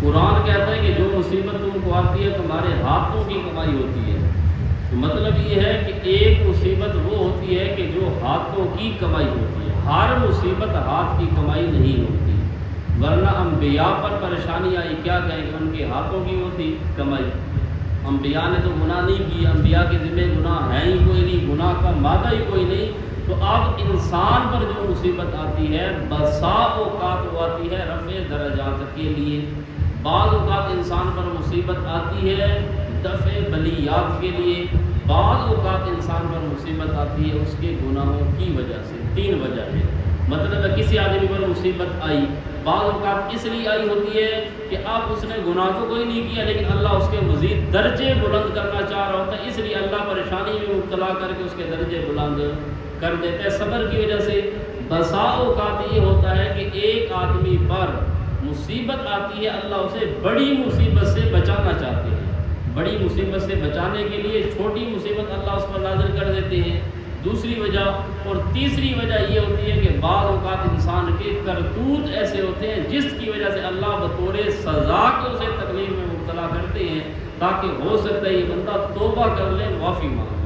قرآن کہتا ہے کہ جو مصیبت تم کو آتی ہے تمہارے ہاتھوں کی کمائی ہوتی ہے. تو مطلب یہ ہے کہ ایک مصیبت وہ ہوتی ہے کہ جو ہاتھوں کی کمائی ہوتی ہے. ہر مصیبت ہاتھ کی کمائی نہیں ہوتی، ورنہ انبیاء پر پریشانی آئی کیا کہیں کہ ان کے ہاتھوں کی ہوتی کمائی. انبیاء نے تو گناہ نہیں کی، انبیاء کے ذمہ گناہ ہے ہی کوئی نہیں، گناہ کا مادہ ہی کوئی نہیں. تو اب انسان پر جو مصیبت آتی ہے بسا اوقات وہ آتی ہے رفع درجات کے لیے. بعض اوقات انسان پر مصیبت آتی ہے دفع بلیات کے لیے، بعض اوقات انسان پر مصیبت آتی ہے اس کے گناہوں کی وجہ سے. 3 وجہ ہے. مطلب ہے کسی آدمی پر مصیبت آئی، بعض اوقات اس لیے آئی ہوتی ہے کہ اب اس نے گناہ تو کوئی نہیں کیا لیکن اللہ اس کے مزید درجے بلند کرنا چاہ رہا ہوتا ہے، اس لیے اللہ پریشانی میں مبتلا کر کے اس کے درجے بلند کر دیتا ہے صبر کی وجہ سے. بسا اوقات یہ ہوتا ہے کہ ایک آدمی پر مصیبت آتی ہے، اللہ اسے بڑی مصیبت سے بچانا چاہتے ہیں، بڑی مصیبت سے بچانے کے لیے چھوٹی مصیبت اللہ اس پر نازل کر دیتے ہیں. دوسری وجہ. اور تیسری وجہ یہ ہوتی ہے کہ بعض اوقات انسان کے کرتوت ایسے ہوتے ہیں جس کی وجہ سے اللہ بطور سزا کے اسے تکلیف میں مبتلا کرتے ہیں تاکہ ہو سکتا ہے یہ بندہ توبہ کر لے، معافی مانگے.